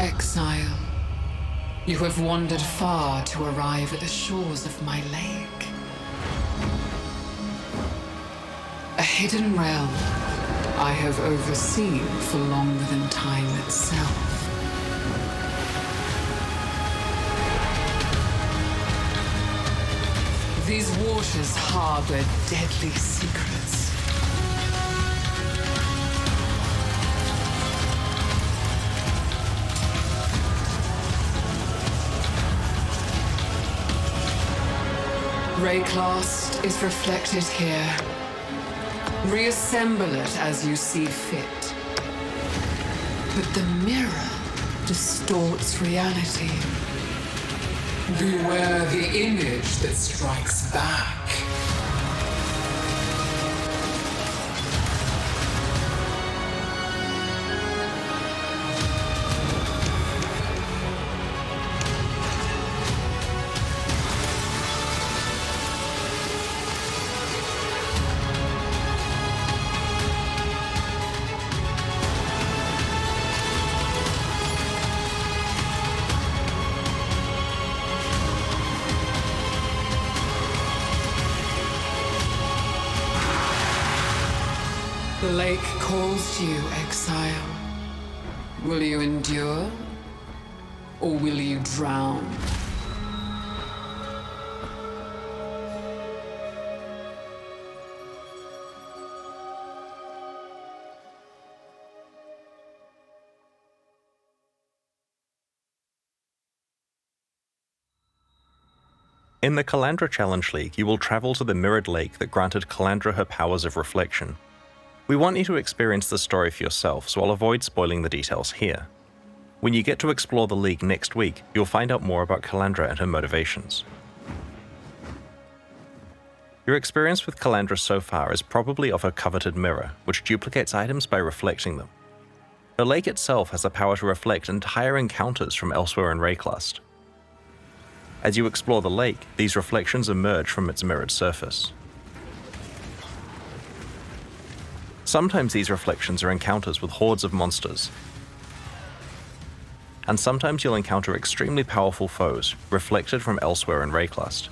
Exile, you have wandered far to arrive at the shores of my lake. A hidden realm I have overseen for longer than time itself. These waters harbor deadly secrets. Rayclast is reflected here. Reassemble it as you see fit. But the mirror distorts reality. Beware the image that strikes back. The lake calls to you, Exile. Will you endure, or will you drown? In the Kalandra Challenge League, you will travel to the mirrored lake that granted Kalandra her powers of reflection. We want you to experience the story for yourself, so I'll avoid spoiling the details here. When you get to explore the league next week, you'll find out more about Kalandra and her motivations. Your experience with Kalandra so far is probably of her coveted mirror, which duplicates items by reflecting them. The lake itself has the power to reflect entire encounters from elsewhere in Rayclast. As you explore the lake, these reflections emerge from its mirrored surface. Sometimes these reflections are encounters with hordes of monsters, and sometimes you'll encounter extremely powerful foes, reflected from elsewhere in Rayclast.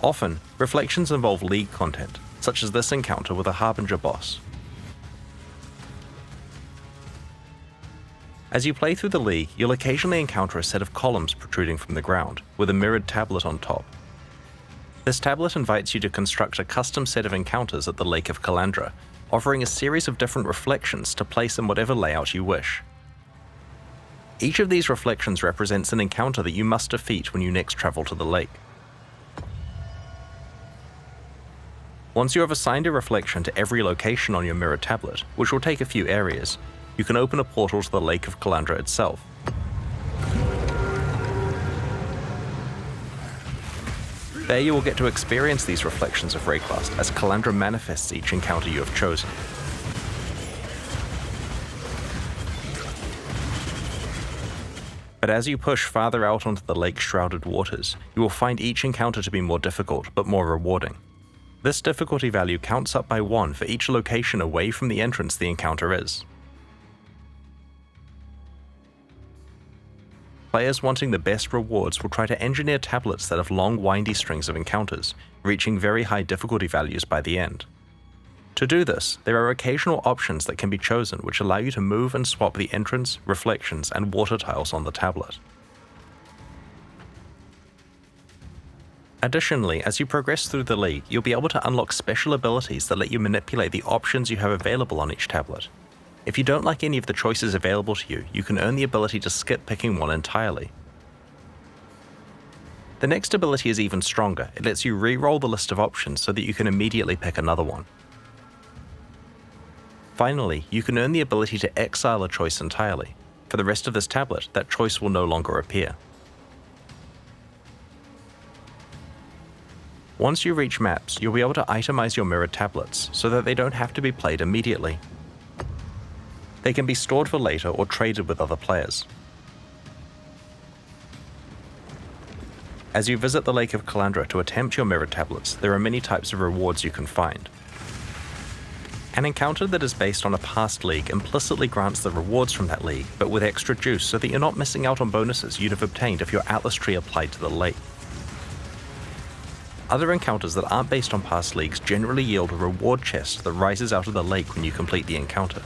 Often, reflections involve League content, such as this encounter with a Harbinger boss. As you play through the League, you'll occasionally encounter a set of columns protruding from the ground, with a mirrored tablet on top. This tablet invites you to construct a custom set of encounters at the Lake of Kalandra, offering a series of different reflections to place in whatever layout you wish. Each of these reflections represents an encounter that you must defeat when you next travel to the lake. Once you have assigned a reflection to every location on your mirror tablet, which will take a few areas, you can open a portal to the Lake of Kalandra itself. There you will get to experience these reflections of Rayclast as Kalandra manifests each encounter you have chosen. But as you push farther out onto the lake's shrouded waters, you will find each encounter to be more difficult but more rewarding. This difficulty value counts up by 1 for each location away from the entrance the encounter is. Players wanting the best rewards will try to engineer tablets that have long, windy strings of encounters, reaching very high difficulty values by the end. To do this, there are occasional options that can be chosen which allow you to move and swap the entrance, reflections, and water tiles on the tablet. Additionally, as you progress through the league, you'll be able to unlock special abilities that let you manipulate the options you have available on each tablet. If you don't like any of the choices available to you, you can earn the ability to skip picking one entirely. The next ability is even stronger. It lets you re-roll the list of options so that you can immediately pick another one. Finally, you can earn the ability to exile a choice entirely. For the rest of this tablet, that choice will no longer appear. Once you reach maps, you'll be able to itemize your mirrored tablets so that they don't have to be played immediately. They can be stored for later or traded with other players. As you visit the Lake of Kalandra to attempt your mirrored tablets, there are many types of rewards you can find. An encounter that is based on a past league implicitly grants the rewards from that league, but with extra juice so that you're not missing out on bonuses you'd have obtained if your Atlas tree applied to the lake. Other encounters that aren't based on past leagues generally yield a reward chest that rises out of the lake when you complete the encounter.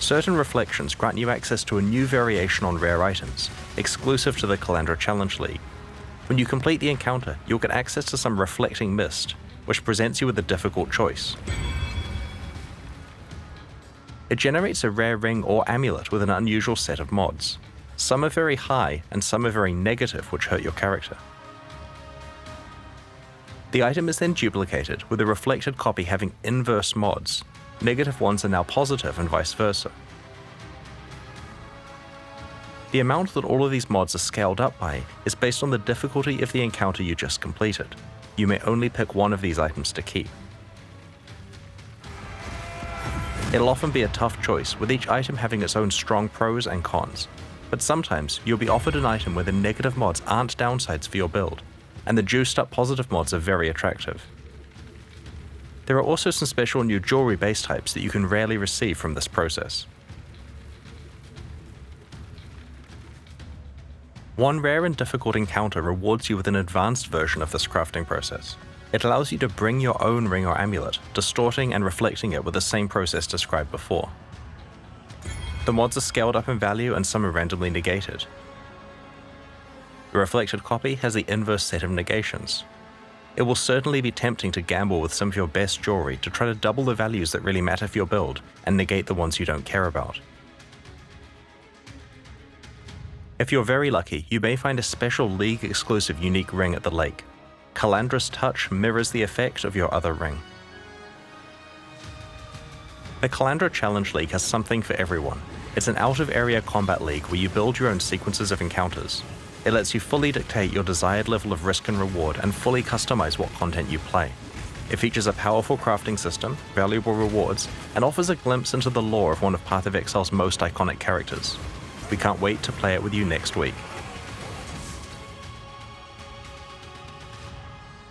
Certain reflections grant you access to a new variation on rare items, exclusive to the Kalandra Challenge League. When you complete the encounter, you'll get access to some reflecting mist, which presents you with a difficult choice. It generates a rare ring or amulet with an unusual set of mods. Some are very high, and some are very negative, which hurt your character. The item is then duplicated, with a reflected copy having inverse mods. Negative ones are now positive, and vice versa. The amount that all of these mods are scaled up by is based on the difficulty of the encounter you just completed. You may only pick one of these items to keep. It'll often be a tough choice, with each item having its own strong pros and cons. But sometimes, you'll be offered an item where the negative mods aren't downsides for your build, and the juiced up positive mods are very attractive. There are also some special new jewelry base types that you can rarely receive from this process. One rare and difficult encounter rewards you with an advanced version of this crafting process. It allows you to bring your own ring or amulet, distorting and reflecting it with the same process described before. The mods are scaled up in value and some are randomly negated. The reflected copy has the inverse set of negations. It will certainly be tempting to gamble with some of your best jewelry to try to double the values that really matter for your build and negate the ones you don't care about. If you're very lucky, you may find a special League-exclusive unique ring at the lake. Kalandra's touch mirrors the effect of your other ring. The Kalandra Challenge League has something for everyone. It's an out-of-area combat league where you build your own sequences of encounters. It lets you fully dictate your desired level of risk and reward and fully customize what content you play. It features a powerful crafting system, valuable rewards, and offers a glimpse into the lore of one of Path of Exile's most iconic characters. We can't wait to play it with you next week.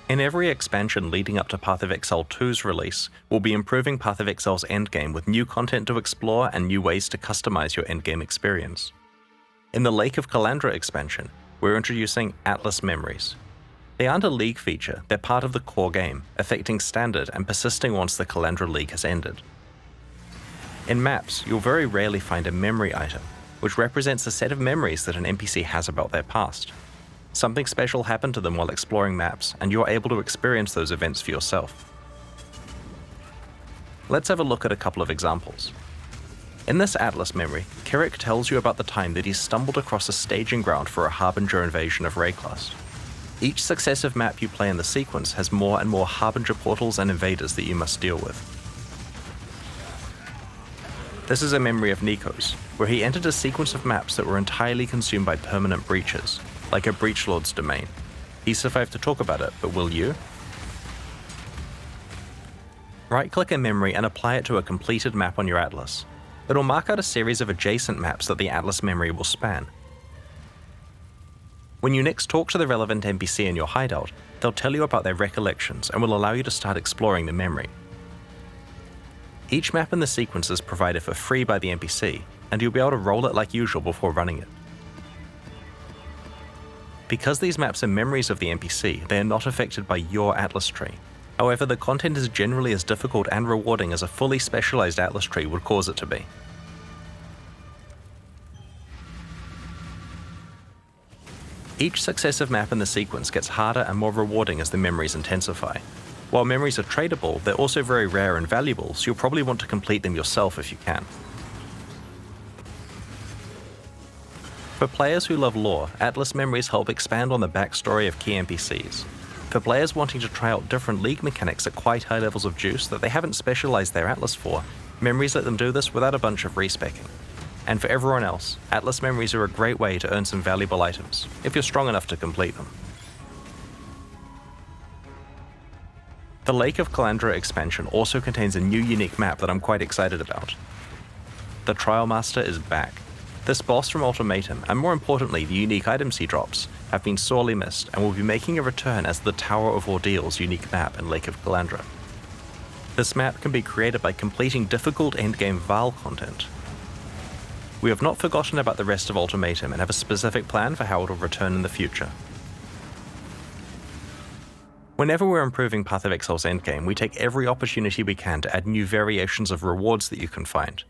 In every expansion leading up to Path of Exile 2's release, we'll be improving Path of Exile's endgame with new content to explore and new ways to customize your endgame experience. In the Lake of Kalandra expansion, we're introducing Atlas Memories. They aren't a League feature, they're part of the core game, affecting standard and persisting once the Kalandra League has ended. In maps, you'll very rarely find a memory item, which represents a set of memories that an NPC has about their past. Something special happened to them while exploring maps, and you're able to experience those events for yourself. Let's have a look at a couple of examples. In this Atlas memory, Kirik tells you about the time that he stumbled across a staging ground for a Harbinger invasion of Rayclust. Each successive map you play in the sequence has more and more Harbinger portals and invaders that you must deal with. This is a memory of Nico's, where he entered a sequence of maps that were entirely consumed by permanent breaches, like a Breachlord's domain. He survived to talk about it, but will you? Right-click a memory and apply it to a completed map on your Atlas. It'll mark out a series of adjacent maps that the Atlas memory will span. When you next talk to the relevant NPC in your hideout, they'll tell you about their recollections and will allow you to start exploring the memory. Each map in the sequence is provided for free by the NPC, and you'll be able to roll it like usual before running it. Because these maps are memories of the NPC, they are not affected by your Atlas tree. However, the content is generally as difficult and rewarding as a fully specialized Atlas tree would cause it to be. Each successive map in the sequence gets harder and more rewarding as the memories intensify. While memories are tradable, they're also very rare and valuable, so you'll probably want to complete them yourself if you can. For players who love lore, Atlas memories help expand on the backstory of key NPCs. For players wanting to try out different League mechanics at quite high levels of juice that they haven't specialized their Atlas for, memories let them do this without a bunch of respecking. And for everyone else, Atlas memories are a great way to earn some valuable items, if you're strong enough to complete them. The Lake of Kalandra expansion also contains a new unique map that I'm quite excited about. The Trial Master is back. This boss from Ultimatum, and more importantly the unique items he drops, have been sorely missed and will be making a return as the Tower of Ordeal's unique map in Lake of Kalandra. This map can be created by completing difficult endgame Val content. We have not forgotten about the rest of Ultimatum and have a specific plan for how it will return in the future. Whenever we're improving Path of Exile's endgame, we take every opportunity we can to add new variations of rewards that you can find.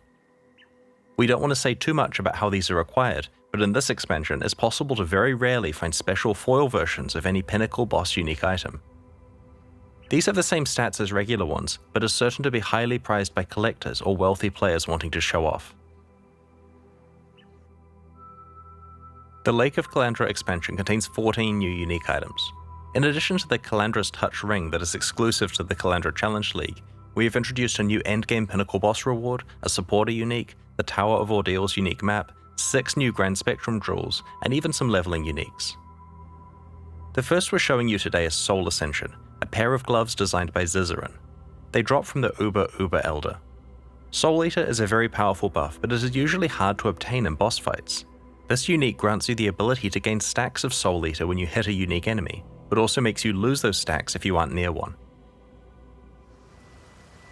We don't want to say too much about how these are acquired, but in this expansion it's possible to very rarely find special foil versions of any pinnacle boss unique item. These have the same stats as regular ones, but are certain to be highly prized by collectors or wealthy players wanting to show off. The Lake of Kalandra expansion contains 14 new unique items. In addition to the Kalandra's Touch Ring that is exclusive to the Kalandra Challenge League, we have introduced a new endgame pinnacle boss reward, a supporter unique, the Tower of Ordeal's unique map, 6 new Grand Spectrum jewels, and even some leveling uniques. The first we're showing you today is Soul Ascension, a pair of gloves designed by Zizaran. They drop from the Uber Elder. Soul Eater is a very powerful buff, but it is usually hard to obtain in boss fights. This unique grants you the ability to gain stacks of Soul Eater when you hit a unique enemy, but also makes you lose those stacks if you aren't near one.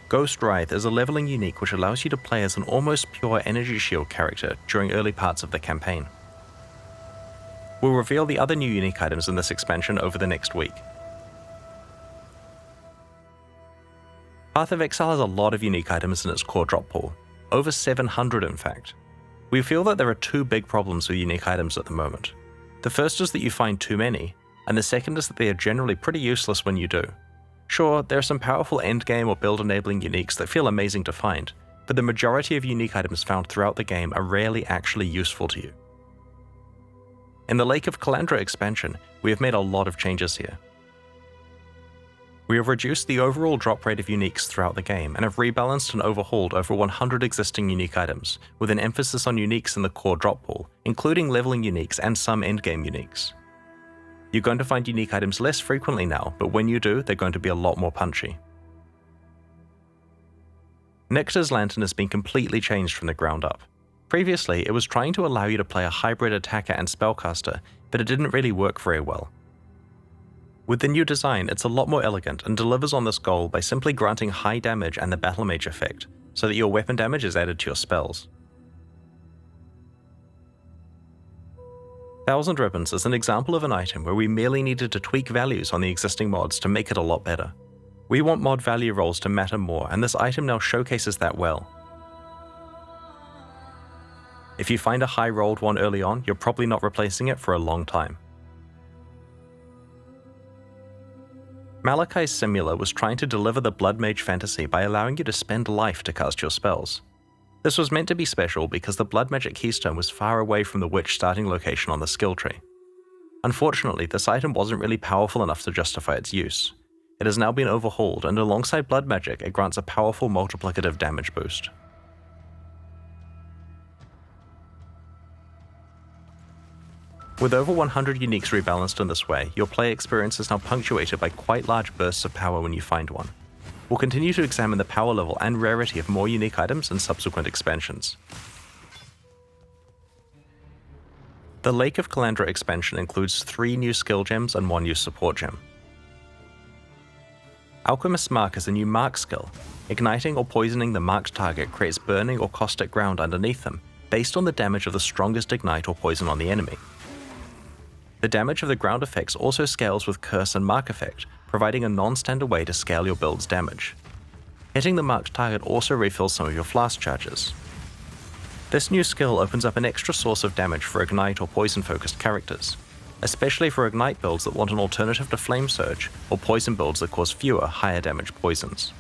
Ghost Writhe is a leveling unique which allows you to play as an almost pure energy shield character during early parts of the campaign. We'll reveal the other new unique items in this expansion over the next week. Path of Exile has a lot of unique items in its core drop pool, over 700 in fact. We feel that there are 2 big problems with unique items at the moment. The first is that you find too many, and the second is that they are generally pretty useless when you do. Sure, there are some powerful endgame or build enabling uniques that feel amazing to find, but the majority of unique items found throughout the game are rarely actually useful to you. In the Lake of Kalandra expansion, we have made a lot of changes here. We have reduced the overall drop rate of uniques throughout the game and have rebalanced and overhauled over 100 existing unique items, with an emphasis on uniques in the core drop pool, including leveling uniques and some endgame uniques. You're going to find unique items less frequently now, but when you do, they're going to be a lot more punchy. Nectar's Lantern has been completely changed from the ground up. Previously, it was trying to allow you to play a hybrid attacker and spellcaster, but it didn't really work very well. With the new design, it's a lot more elegant and delivers on this goal by simply granting high damage and the Battle Mage effect, so that your weapon damage is added to your spells. Thousand Ribbons is an example of an item where we merely needed to tweak values on the existing mods to make it a lot better. We want mod value rolls to matter more, and this item now showcases that well. If you find a high rolled one early on, you're probably not replacing it for a long time. Malachai's Simula was trying to deliver the Blood Mage fantasy by allowing you to spend life to cast your spells. This was meant to be special because the Blood Magic Keystone was far away from the Witch starting location on the skill tree. Unfortunately, this item wasn't really powerful enough to justify its use. It has now been overhauled, and alongside Blood Magic, it grants a powerful multiplicative damage boost. With over 100 uniques rebalanced in this way, your play experience is now punctuated by quite large bursts of power when you find one. We'll continue to examine the power level and rarity of more unique items in subsequent expansions. The Lake of Kalandra expansion includes 3 new skill gems and 1 new support gem. Alchemist's Mark is a new mark skill. Igniting or poisoning the marked target creates burning or caustic ground underneath them, based on the damage of the strongest ignite or poison on the enemy. The damage of the ground effects also scales with Curse and Mark effect, providing a non-standard way to scale your build's damage. Hitting the marked target also refills some of your flask charges. This new skill opens up an extra source of damage for Ignite or Poison-focused characters, especially for Ignite builds that want an alternative to Flame Surge, or Poison builds that cause fewer, higher damage poisons.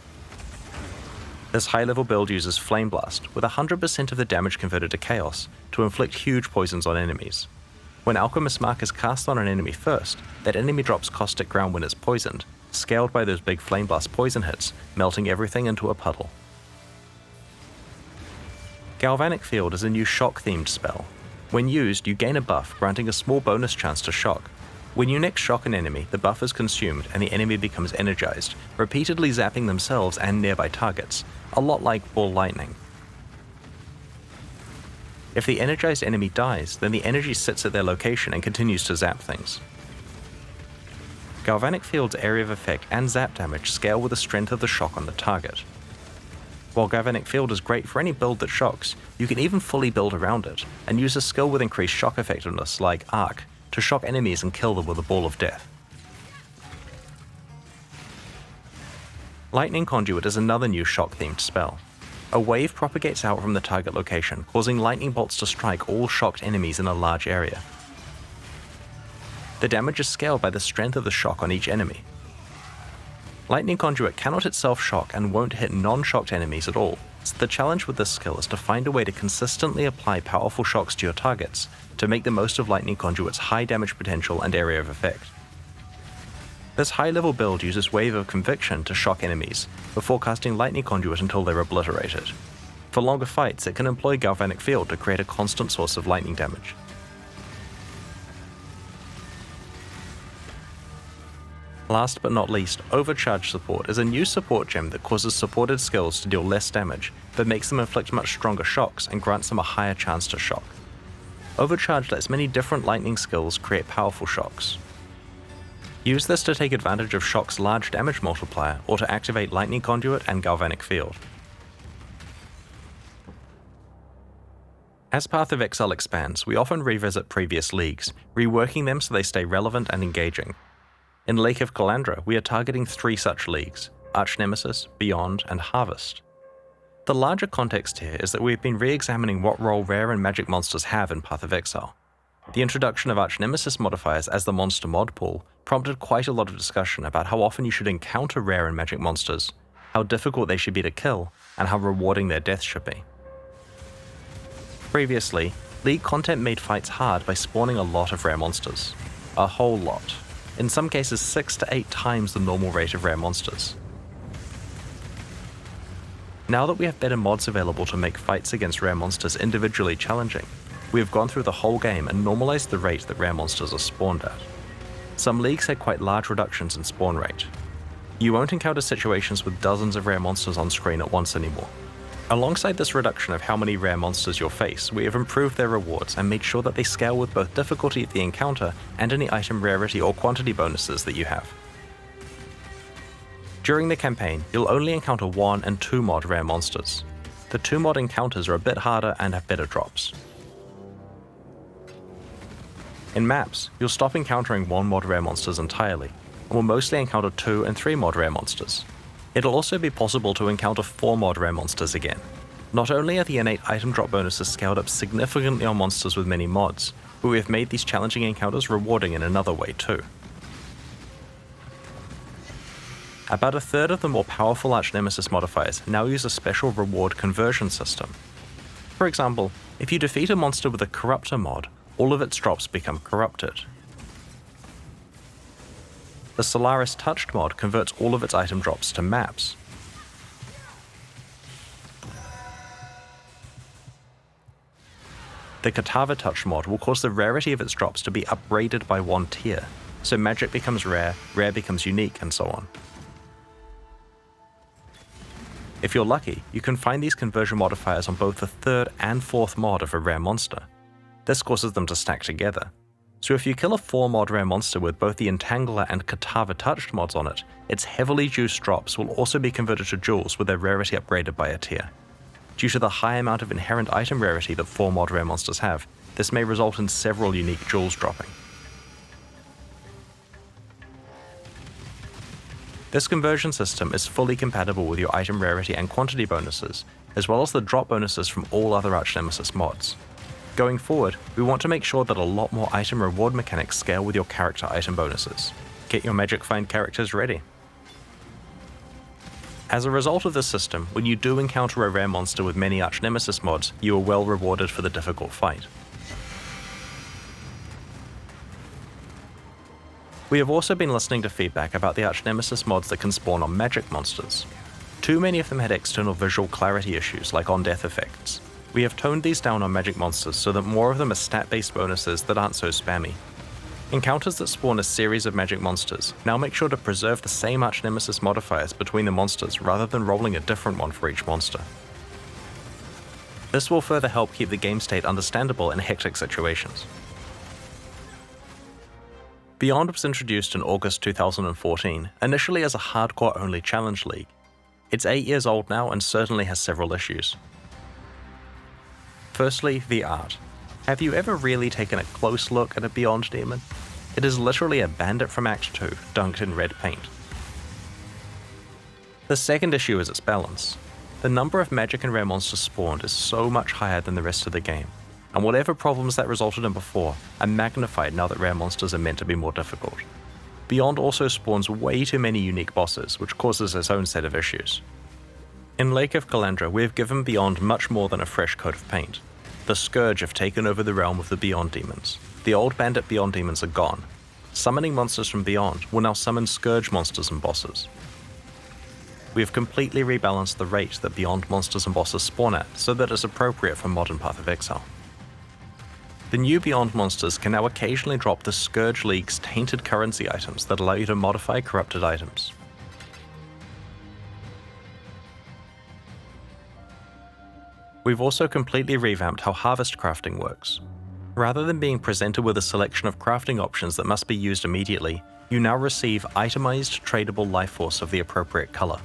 This high-level build uses Flame Blast, with 100% of the damage converted to Chaos, to inflict huge poisons on enemies. When Alchemist's Mark is cast on an enemy first, that enemy drops caustic ground when it's poisoned, scaled by those big Flame Blast poison hits, melting everything into a puddle. Galvanic Field is a new shock-themed spell. When used, you gain a buff, granting a small bonus chance to shock. When you next shock an enemy, the buff is consumed and the enemy becomes energized, repeatedly zapping themselves and nearby targets, a lot like Ball Lightning. If the energized enemy dies, then the energy sits at their location and continues to zap things. Galvanic Field's area of effect and zap damage scale with the strength of the shock on the target. While Galvanic Field is great for any build that shocks, you can even fully build around it, and use a skill with increased shock effectiveness like Arc to shock enemies and kill them with a ball of death. Lightning Conduit is another new shock-themed spell. A wave propagates out from the target location, causing lightning bolts to strike all shocked enemies in a large area. The damage is scaled by the strength of the shock on each enemy. Lightning Conduit cannot itself shock and won't hit non-shocked enemies at all, so the challenge with this skill is to find a way to consistently apply powerful shocks to your targets to make the most of Lightning Conduit's high damage potential and area of effect. This high-level build uses Wave of Conviction to shock enemies, before casting Lightning Conduit until they're obliterated. For longer fights, it can employ Galvanic Field to create a constant source of lightning damage. Last but not least, Overcharge Support is a new support gem that causes supported skills to deal less damage, but makes them inflict much stronger shocks and grants them a higher chance to shock. Overcharge lets many different lightning skills create powerful shocks. Use this to take advantage of Shock's large damage multiplier or to activate Lightning Conduit and Galvanic Field. As Path of Exile expands, we often revisit previous leagues, reworking them so they stay relevant and engaging. In Lake of Kalandra, we are targeting 3 such leagues: Archnemesis, Beyond, and Harvest. The larger context here is that we've been re-examining what role rare and magic monsters have in Path of Exile. The introduction of Archnemesis modifiers as the monster mod pool prompted quite a lot of discussion about how often you should encounter rare and magic monsters, how difficult they should be to kill, and how rewarding their death should be. Previously, League content made fights hard by spawning a lot of rare monsters. A whole lot. In some cases 6 to 8 times the normal rate of rare monsters. Now that we have better mods available to make fights against rare monsters individually challenging, we have gone through the whole game and normalized the rate that rare monsters are spawned at. Some leagues had quite large reductions in spawn rate. You won't encounter situations with dozens of rare monsters on screen at once anymore. Alongside this reduction of how many rare monsters you'll face, we have improved their rewards and made sure that they scale with both difficulty of the encounter and any item rarity or quantity bonuses that you have. During the campaign, you'll only encounter 1 and 2 mod rare monsters. The 2 mod encounters are a bit harder and have better drops. In maps, you'll stop encountering 1 mod rare monsters entirely, and will mostly encounter 2 and 3 mod rare monsters. It'll also be possible to encounter 4 mod rare monsters again. Not only are the innate item drop bonuses scaled up significantly on monsters with many mods, but we have made these challenging encounters rewarding in another way too. About a third of the more powerful Archnemesis modifiers now use a special reward conversion system. For example, if you defeat a monster with a Corruptor mod, all of its drops become corrupted. The Solaris Touched mod converts all of its item drops to maps. The Katava Touched mod will cause the rarity of its drops to be upgraded by 1 tier, so magic becomes rare, rare becomes unique, and so on. If you're lucky, you can find these conversion modifiers on both the 3rd and 4th mod of a rare monster. This causes them to stack together. So if you kill a 4 mod rare monster with both the Entangler and Katava Touched mods on it, its heavily juiced drops will also be converted to jewels with their rarity upgraded by a tier. Due to the high amount of inherent item rarity that 4 mod rare monsters have, this may result in several unique jewels dropping. This conversion system is fully compatible with your item rarity and quantity bonuses, as well as the drop bonuses from all other Archnemesis mods. Going forward, we want to make sure that a lot more item reward mechanics scale with your character item bonuses. Get your Magic Find characters ready. As a result of this system, when you do encounter a rare monster with many Archnemesis mods, you are well rewarded for the difficult fight. We have also been listening to feedback about the Archnemesis mods that can spawn on magic monsters. Too many of them had external visual clarity issues like on-death effects. We have toned these down on magic monsters so that more of them are stat-based bonuses that aren't so spammy. Encounters that spawn a series of magic monsters now make sure to preserve the same Archnemesis modifiers between the monsters rather than rolling a different one for each monster. This will further help keep the game state understandable in hectic situations. Beyond was introduced in August 2014, initially as a hardcore-only challenge league. It's 8 years old now and certainly has several issues. Firstly, the art. Have you ever really taken a close look at a Beyond demon? It is literally a bandit from Act 2, dunked in red paint. The second issue is its balance. The number of magic and rare monsters spawned is so much higher than the rest of the game, and whatever problems that resulted in before are magnified now that rare monsters are meant to be more difficult. Beyond also spawns way too many unique bosses, which causes its own set of issues. In Lake of Kalandra, we have given Beyond much more than a fresh coat of paint. The Scourge have taken over the realm of the Beyond demons. The old bandit Beyond demons are gone. Summoning monsters from Beyond will now summon Scourge monsters and bosses. We have completely rebalanced the rate that Beyond monsters and bosses spawn at so that it's appropriate for modern Path of Exile. The new Beyond monsters can now occasionally drop the Scourge League's tainted currency items that allow you to modify corrupted items. We've also completely revamped how harvest crafting works. Rather than being presented with a selection of crafting options that must be used immediately, you now receive itemized tradable life force of the appropriate color.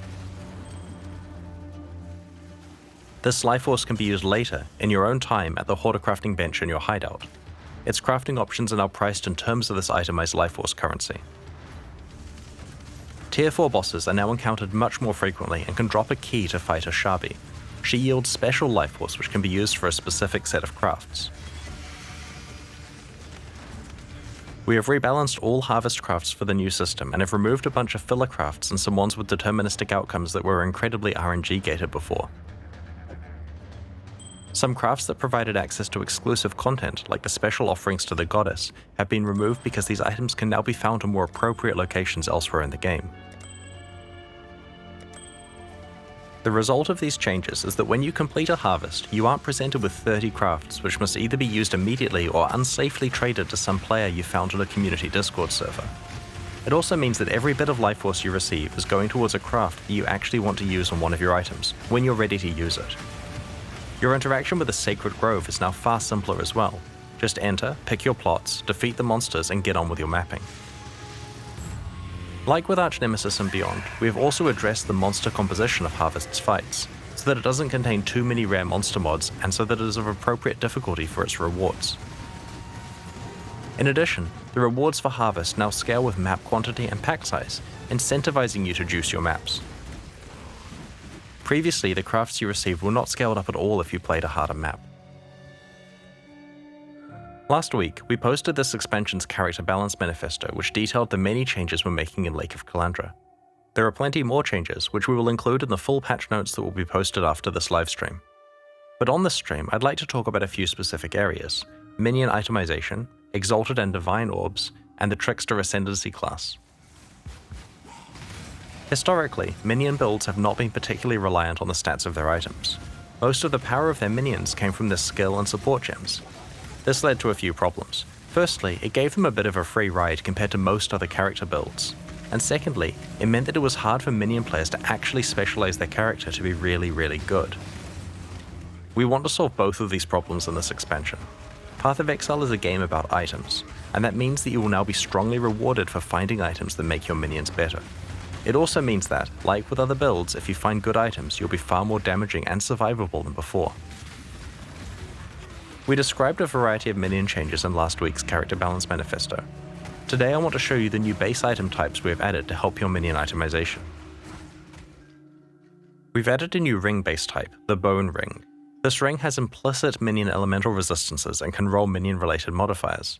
This life force can be used later, in your own time, at the hoarder crafting bench in your hideout. Its crafting options are now priced in terms of this itemized life force currency. Tier 4 bosses are now encountered much more frequently and can drop a key to fight a Shabi. She yields special life force which can be used for a specific set of crafts. We have rebalanced all harvest crafts for the new system and have removed a bunch of filler crafts and some ones with deterministic outcomes that were incredibly RNG gated before. Some crafts that provided access to exclusive content, like the special offerings to the goddess, have been removed because these items can now be found in more appropriate locations elsewhere in the game. The result of these changes is that when you complete a harvest, you aren't presented with 30 crafts which must either be used immediately or unsafely traded to some player you found in a community Discord server. It also means that every bit of life force you receive is going towards a craft that you actually want to use on one of your items, when you're ready to use it. Your interaction with the Sacred Grove is now far simpler as well. Just enter, pick your plots, defeat the monsters, and get on with your mapping. Like with Archnemesis and Beyond, we have also addressed the monster composition of Harvest's fights, so that it doesn't contain too many rare monster mods and so that it is of appropriate difficulty for its rewards. In addition, the rewards for Harvest now scale with map quantity and pack size, incentivizing you to juice your maps. Previously, the crafts you received were not scaled up at all if you played a harder map. Last week, we posted this expansion's character balance manifesto, which detailed the many changes we're making in Lake of Kalandra. There are plenty more changes, which we will include in the full patch notes that will be posted after this livestream. But on this stream, I'd like to talk about a few specific areas: minion itemization, Exalted and Divine Orbs, and the Trickster Ascendancy class. Historically, minion builds have not been particularly reliant on the stats of their items. Most of the power of their minions came from their skill and support gems. This led to a few problems. Firstly, it gave them a bit of a free ride compared to most other character builds. And secondly, it meant that it was hard for minion players to actually specialize their character to be really good. We want to solve both of these problems in this expansion. Path of Exile is a game about items, and that means that you will now be strongly rewarded for finding items that make your minions better. It also means that, like with other builds, if you find good items, you'll be far more damaging and survivable than before. We described a variety of minion changes in last week's character balance manifesto. Today I want to show you the new base item types we have added to help your minion itemization. We've added a new ring base type, the Bone Ring. This ring has implicit minion elemental resistances and can roll minion related modifiers.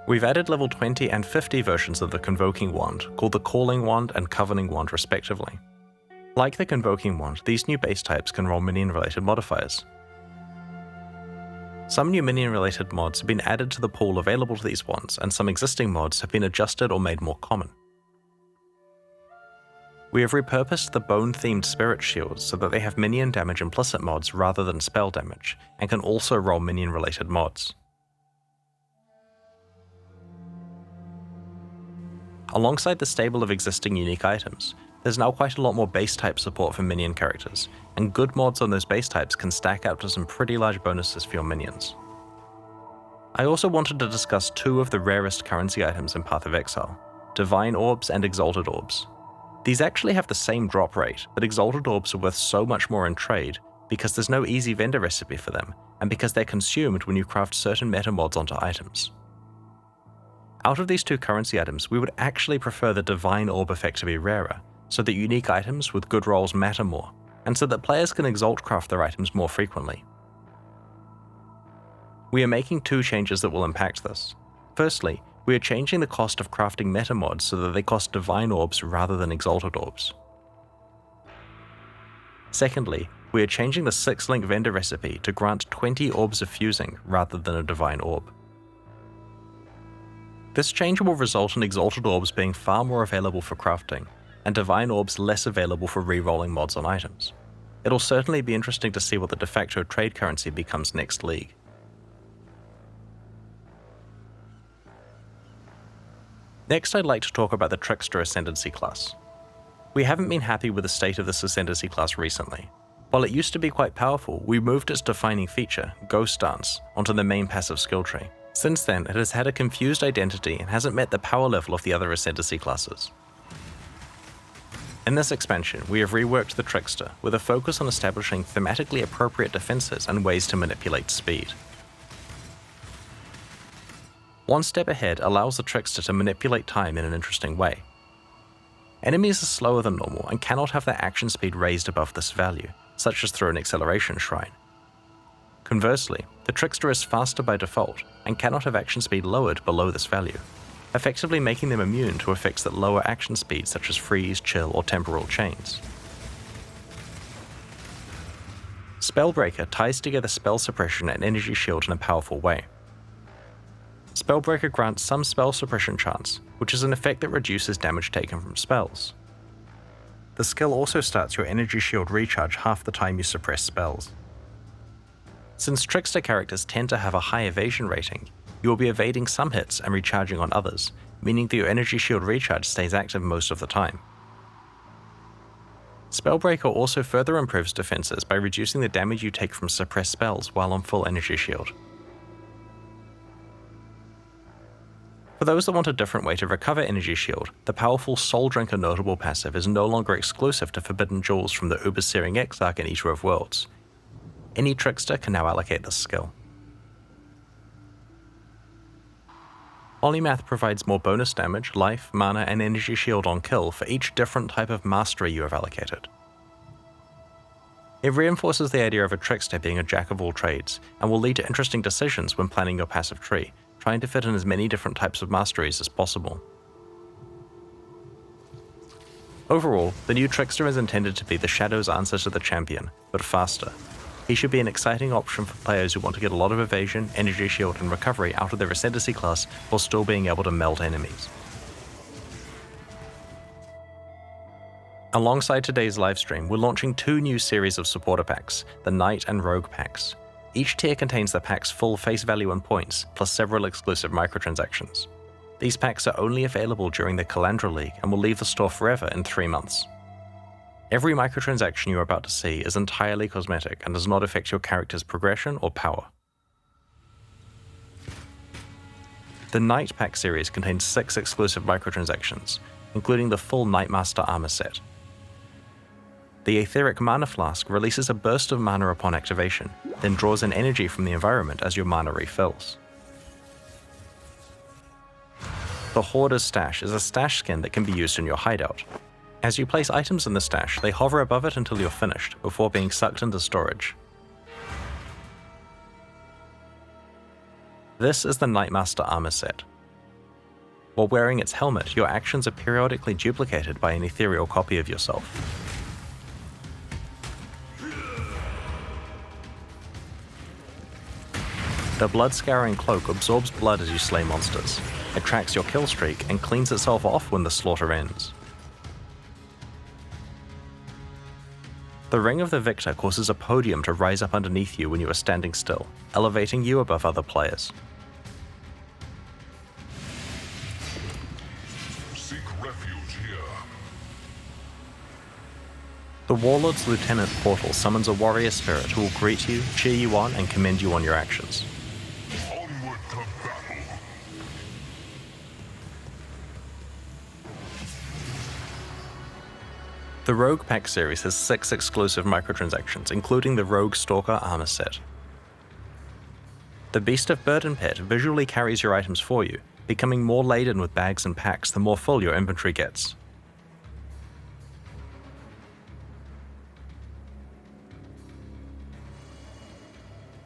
We've added level 20 and 50 versions of the Convoking Wand, called the Calling Wand and Covenant Wand respectively. Like the Convoking Wand, these new base types can roll minion-related modifiers. Some new minion-related mods have been added to the pool available to these wands, and some existing mods have been adjusted or made more common. We have repurposed the bone-themed spirit shields so that they have minion damage implicit mods rather than spell damage, and can also roll minion-related mods. Alongside the stable of existing unique items, there's now quite a lot more base type support for minion characters, and good mods on those base types can stack up to some pretty large bonuses for your minions. I also wanted to discuss two of the rarest currency items in Path of Exile, Divine Orbs and Exalted Orbs. These actually have the same drop rate, but Exalted Orbs are worth so much more in trade because there's no easy vendor recipe for them, and because they're consumed when you craft certain meta mods onto items. Out of these two currency items, we would actually prefer the Divine Orb effect to be rarer, so that unique items with good rolls matter more, and so that players can exalt craft their items more frequently. We are making two changes that will impact this. Firstly, we are changing the cost of crafting meta mods so that they cost Divine Orbs rather than Exalted Orbs. Secondly, we are changing the 6-link vendor recipe to grant 20 Orbs of Fusing rather than a Divine Orb. This change will result in Exalted Orbs being far more available for crafting, and Divine Orbs less available for re-rolling mods on items. It'll certainly be interesting to see what the de facto trade currency becomes next league. Next, I'd like to talk about the Trickster Ascendancy class. We haven't been happy with the state of this Ascendancy class recently. While it used to be quite powerful, we moved its defining feature, Ghost Dance, onto the main passive skill tree. Since then, it has had a confused identity and hasn't met the power level of the other Ascendancy classes. In this expansion, we have reworked the Trickster with a focus on establishing thematically appropriate defenses and ways to manipulate speed. One step ahead allows the Trickster to manipulate time in an interesting way. Enemies are slower than normal and cannot have their action speed raised above this value, such as through an acceleration shrine. Conversely, the Trickster is faster by default and cannot have action speed lowered below this value, effectively making them immune to effects that lower action speed such as freeze, chill, or temporal chains. Spellbreaker ties together spell suppression and energy shield in a powerful way. Spellbreaker grants some spell suppression chance, which is an effect that reduces damage taken from spells. The skill also starts your energy shield recharge half the time you suppress spells. Since Trickster characters tend to have a high evasion rating, you will be evading some hits and recharging on others, meaning that your energy shield recharge stays active most of the time. Spellbreaker also further improves defenses by reducing the damage you take from suppressed spells while on full energy shield. For those that want a different way to recover energy shield, the powerful Soul Drinker notable passive is no longer exclusive to Forbidden Jewels from the Uber-Searing Exarch and Eater of Worlds. Any Trickster can now allocate this skill. Polymath provides more bonus damage, life, mana, and energy shield on kill for each different type of mastery you have allocated. It reinforces the idea of a Trickster being a jack of all trades, and will lead to interesting decisions when planning your passive tree, trying to fit in as many different types of masteries as possible. Overall, the new Trickster is intended to be the Shadow's answer to the Champion, but faster. He should be an exciting option for players who want to get a lot of evasion, energy shield, and recovery out of their Ascendancy class while still being able to melt enemies. Alongside today's livestream, we're launching two new series of supporter packs, the Knight and Rogue packs. Each tier contains the pack's full face value and points, plus several exclusive microtransactions. These packs are only available during the Kalandra League and will leave the store forever in 3 months. Every microtransaction you are about to see is entirely cosmetic and does not affect your character's progression or power. The Knight Pack series contains 6 exclusive microtransactions, including the full Knightmaster armor set. The Aetheric Mana Flask releases a burst of mana upon activation, then draws in energy from the environment as your mana refills. The Hoarder's Stash is a stash skin that can be used in your hideout. As you place items in the stash, they hover above it until you're finished, before being sucked into storage. This is the Knightmaster armor set. While wearing its helmet, your actions are periodically duplicated by an ethereal copy of yourself. The Blood-Scouring Cloak absorbs blood as you slay monsters. It tracks your kill streak and cleans itself off when the slaughter ends. The Ring of the Victor causes a podium to rise up underneath you when you are standing still, elevating you above other players. Seek refuge here. The Warlord's Lieutenant portal summons a warrior spirit who will greet you, cheer you on, and commend you on your actions. Onward to battle. The Rogue Pack series has 6 exclusive microtransactions, including the Rogue Stalker armor set. The Beast of Burden pet visually carries your items for you, becoming more laden with bags and packs the more full your inventory gets.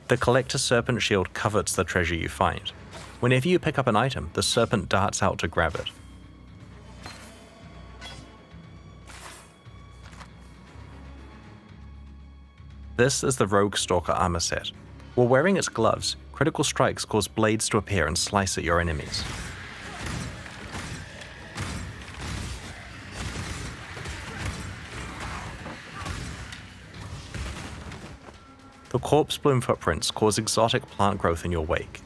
The Collector Serpent Shield covets the treasure you find. Whenever you pick up an item, the serpent darts out to grab it. This is the Rogue Stalker armor set. While wearing its gloves, critical strikes cause blades to appear and slice at your enemies. The Corpse Bloom footprints cause exotic plant growth in your wake.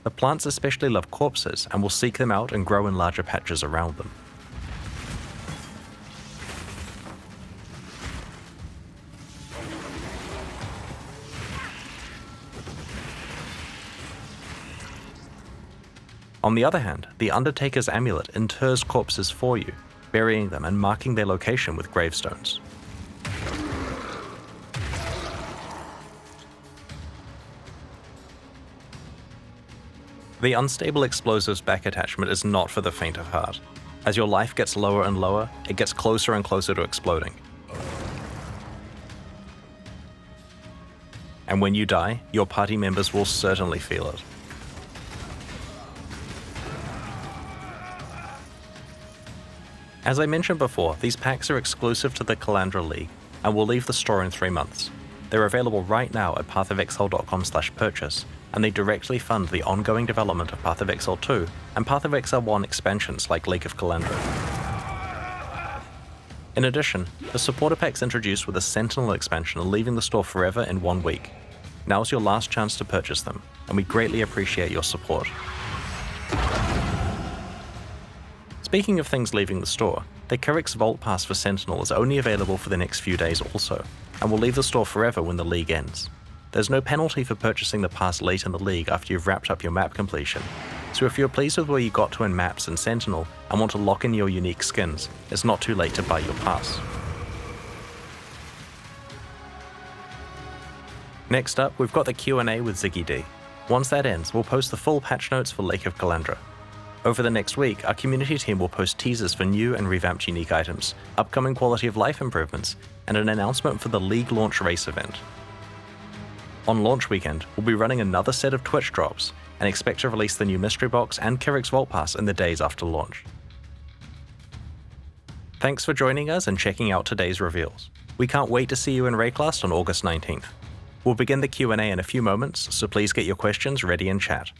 The plants especially love corpses and will seek them out and grow in larger patches around them. On the other hand, the Undertaker's amulet inters corpses for you, burying them and marking their location with gravestones. The Unstable Explosives back attachment is not for the faint of heart. As your life gets lower and lower, it gets closer and closer to exploding. And when you die, your party members will certainly feel it. As I mentioned before, these packs are exclusive to the Kalandra League and will leave the store in 3 months. They're available right now at pathofexile.com/purchase, and they directly fund the ongoing development of Path of Exile 2 and Path of Exile 1 expansions like Lake of Kalandra. In addition, the supporter packs introduced with the Sentinel expansion are leaving the store forever in 1 week. Now's your last chance to purchase them, and we greatly appreciate your support. Speaking of things leaving the store, the Kyrix Vault Pass for Sentinel is only available for the next few days also, and will leave the store forever when the League ends. There's no penalty for purchasing the pass late in the League after you've wrapped up your map completion, so if you're pleased with where you got to in maps and Sentinel and want to lock in your unique skins, it's not too late to buy your pass. Next up, we've got the Q&A with Ziggy D. Once that ends, we'll post the full patch notes for Lake of Kalandra. Over the next week, our community team will post teasers for new and revamped unique items, upcoming quality of life improvements, and an announcement for the League launch race event. On launch weekend, we'll be running another set of Twitch drops, and expect to release the new Mystery Box and Kyrix Vault Pass in the days after launch. Thanks for joining us and checking out today's reveals. We can't wait to see you in Rayclast on August 19th. We'll begin the Q&A in a few moments, so please get your questions ready in chat.